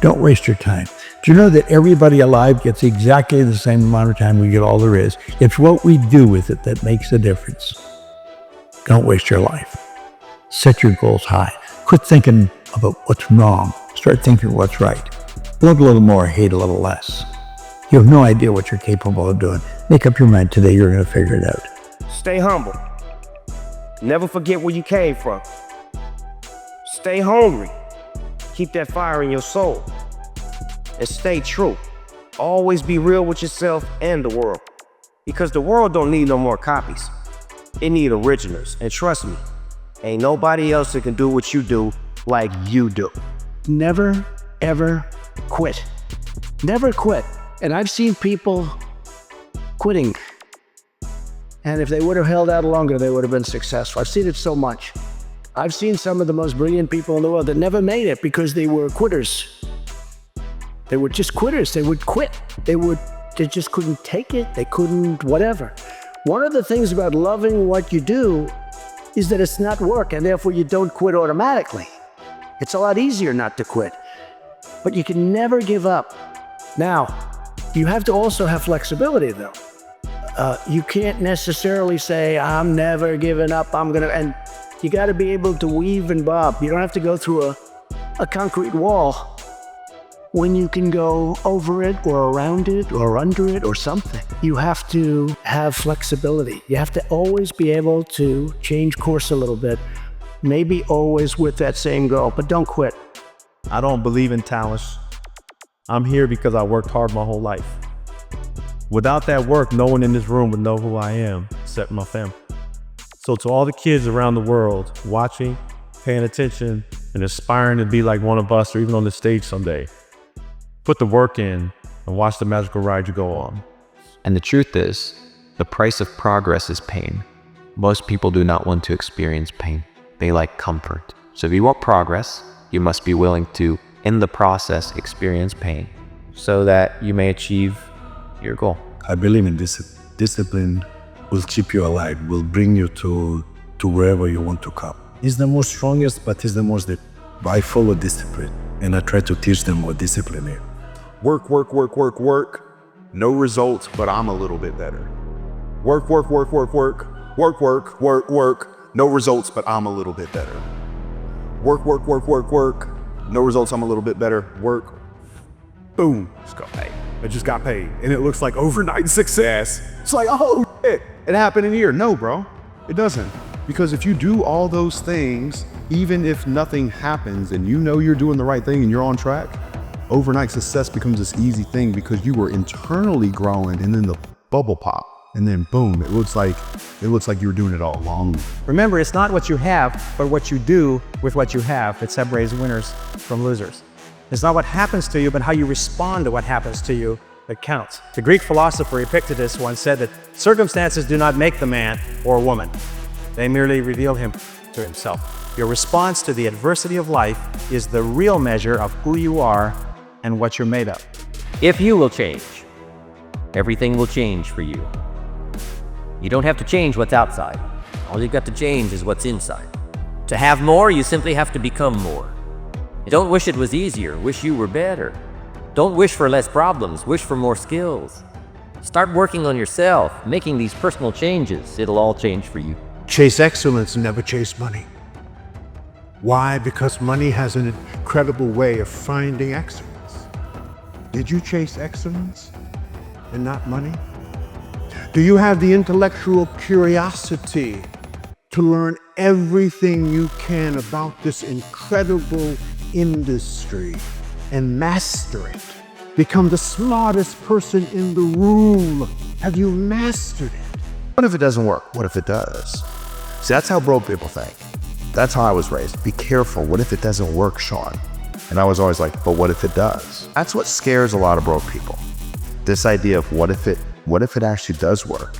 Don't waste your time. Do you know that everybody alive gets exactly the same amount of time we get all there is? It's what we do with it that makes a difference. Don't waste your life. Set your goals high. Quit thinking about what's wrong. Start thinking what's right. Love a little more, hate a little less. You have no idea what you're capable of doing. Make up your mind today, you're going to figure it out. Stay humble. Never forget where you came from. Stay hungry. Keep that fire in your soul. And stay true. Always be real with yourself and the world. Because the world don't need no more copies. It need originals. And trust me, ain't nobody else that can do what you do like you do. Never, ever quit. Never quit. And I've seen people quitting. And if they would have held out longer, they would have been successful. I've seen it so much. I've seen some of the most brilliant people in the world that never made it because they were quitters. They were just quitters. They would quit. They just couldn't take it. They couldn't whatever. One of the things about loving what you do is that it's not work, and therefore you don't quit automatically. It's a lot easier not to quit. But you can never give up. Now, you have to also have flexibility, though. You can't necessarily say, I'm never giving up, and you got to be able to weave and bob. You don't have to go through a concrete wall when you can go over it or around it or under it or something. You have to have flexibility. You have to always be able to change course a little bit, maybe always with that same goal, but don't quit. I don't believe in talents. I'm here because I worked hard my whole life. Without that work, no one in this room would know who I am, except my family. So to all the kids around the world watching, paying attention, and aspiring to be like one of us or even on the stage someday, put the work in and watch the magical ride you go on. And the truth is, the price of progress is pain. Most people do not want to experience pain. They like comfort. So if you want progress, you must be willing to, in the process, experience pain so that you may achieve your goal. I believe in discipline will keep you alive, will bring you to wherever you want to come. He's the most strongest, but he's the most I follow discipline, and I try to teach them what discipline is. Work, work, work, work, work. No results, but I'm a little bit better. Work, work, work, work, work. Work, work, work, work. No results, but I'm a little bit better. Work, work, work, work, work. No results, I'm a little bit better. Work. Boom. Just got paid. I just got paid. And it looks like overnight success. It's like, oh, shit. It happened in a year. No, bro. It doesn't. Because if you do all those things, even if nothing happens and you know you're doing the right thing and you're on track, overnight success becomes this easy thing because you were internally growing and then the bubble pop and then boom, it looks like you were doing it all along. Remember, it's not what you have, but what you do with what you have that separates winners from losers. It's not what happens to you, but how you respond to what happens to you that counts. The Greek philosopher Epictetus once said that circumstances do not make the man or woman. They merely reveal him to himself. Your response to the adversity of life is the real measure of who you are and what you're made of. If you will change, everything will change for you. You don't have to change what's outside. All you've got to change is what's inside. To have more, you simply have to become more. Don't wish it was easier, wish you were better. Don't wish for less problems, wish for more skills. Start working on yourself, making these personal changes. It'll all change for you. Chase excellence, never chase money. Why? Because money has an incredible way of finding excellence. Did you chase excellence and not money? Do you have the intellectual curiosity to learn everything you can about this incredible industry and master it? Become the smartest person in the room. Have you mastered it? What if it doesn't work? What if it does? See, that's how broke people think. That's how I was raised. Be careful. What if it doesn't work, Sean? And I was always like, but what if it does? That's what scares a lot of broke people. This idea of what if it actually does work?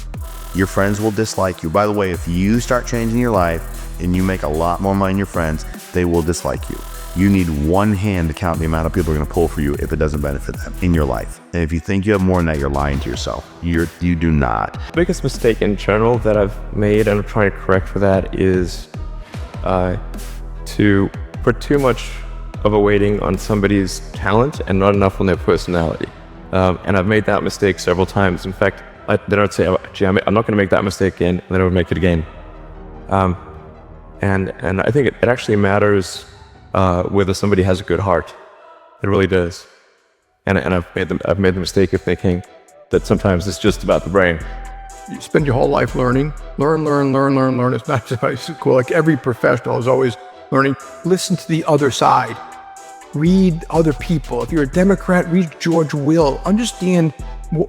Your friends will dislike you. By the way, if you start changing your life and you make a lot more money than your friends, they will dislike you. You need one hand to count the amount of people are going to pull for you if it doesn't benefit them in your life. And if you think you have more than that, you're lying to yourself. You do not. The biggest mistake in general that I've made, and I'm trying to correct for that, is to put too much overweighting on somebody's talent and not enough on their personality. And I've made that mistake several times. In fact, then I'd say, "Gee, I'm not going to make that mistake again," and then I would make it again. And I think it actually matters whether somebody has a good heart. It really does. And I've made the mistake of thinking that sometimes it's just about the brain. You spend your whole life learning. Learn. It's not just high school. Like every professional is always learning. Listen to the other side. Read other people. If you're a Democrat, read George Will. Understand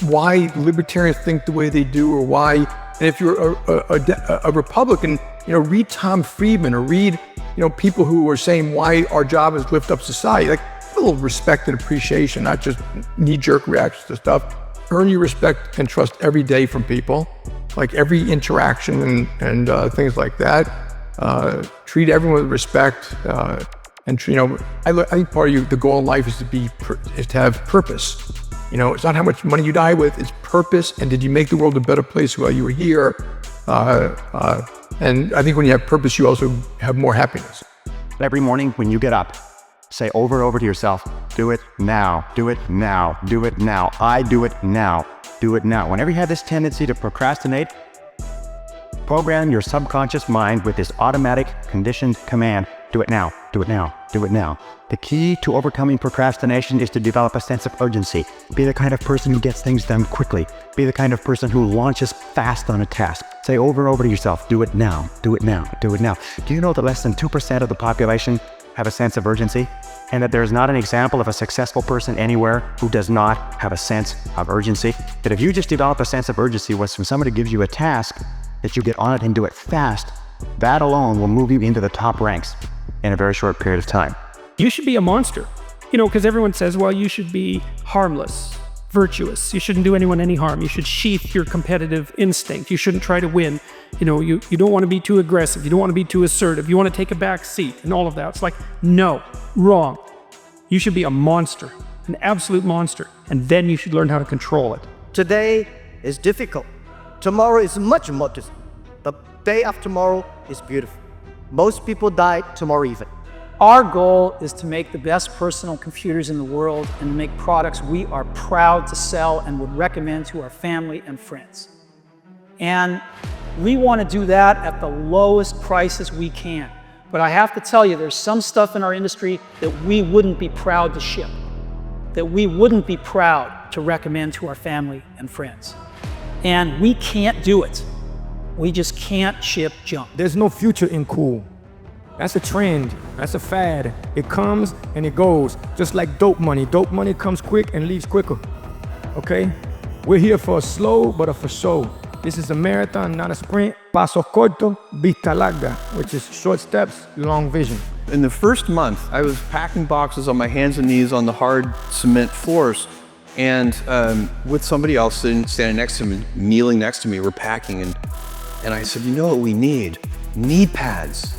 why libertarians think the way they do, or why. And if you're a Republican, read Tom Friedman, or read, people who are saying why our job is to lift up society. Like a little respect and appreciation, not just knee-jerk reactions to stuff. Earn your respect and trust every day from people, like every interaction and things like that. Treat everyone with respect. And I think part of the goal in life is to have purpose. It's not how much money you die with; it's purpose. And did you make the world a better place while you were here? And I think when you have purpose, you also have more happiness. Every morning when you get up, say over and over to yourself, "Do it now, do it now, do it now. I do it now, do it now." Whenever you have this tendency to procrastinate, program your subconscious mind with this automatic conditioned command, "Do it now, do it now, do it now." The key to overcoming procrastination is to develop a sense of urgency. Be the kind of person who gets things done quickly. Be the kind of person who launches fast on a task. Say over and over to yourself, "Do it now, do it now, do it now." Do you know that less than 2% of the population have a sense of urgency? And that there is not an example of a successful person anywhere who does not have a sense of urgency? That if you just develop a sense of urgency when somebody gives you a task, that you get on it and do it fast, that alone will move you into the top ranks in a very short period of time. You should be a monster, because everyone says, well, you should be harmless, virtuous. You shouldn't do anyone any harm. You should sheath your competitive instinct. You shouldn't try to win. You don't want to be too aggressive. You don't want to be too assertive. You want to take a back seat and all of that. It's like, no, wrong. You should be a monster, an absolute monster. And then you should learn how to control it. Today is difficult. Tomorrow is much more difficult. The day after tomorrow is beautiful. Most people die tomorrow even. Our goal is to make the best personal computers in the world and make products we are proud to sell and would recommend to our family and friends. And we want to do that at the lowest prices we can. But I have to tell you, there's some stuff in our industry that we wouldn't be proud to ship, that we wouldn't be proud to recommend to our family and friends. And we can't do it. We just can't ship junk. There's no future in cool. That's a trend. That's a fad. It comes and it goes. Just like dope money. Dope money comes quick and leaves quicker. Okay? We're here for a slow but a for show. This is a marathon, not a sprint. Paso corto, vista larga, which is short steps, long vision. In the first month, I was packing boxes on my hands and knees on the hard cement floors. And with somebody else standing next to me, kneeling next to me, we're packing. And I said, "You know what we need? Knee pads.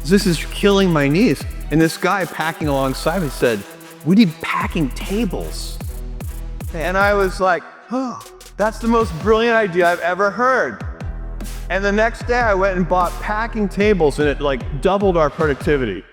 This is killing my knees." And this guy packing alongside me said, "We need packing tables." And I was like, "Oh, that's the most brilliant idea I've ever heard." And the next day I went and bought packing tables, and it like doubled our productivity.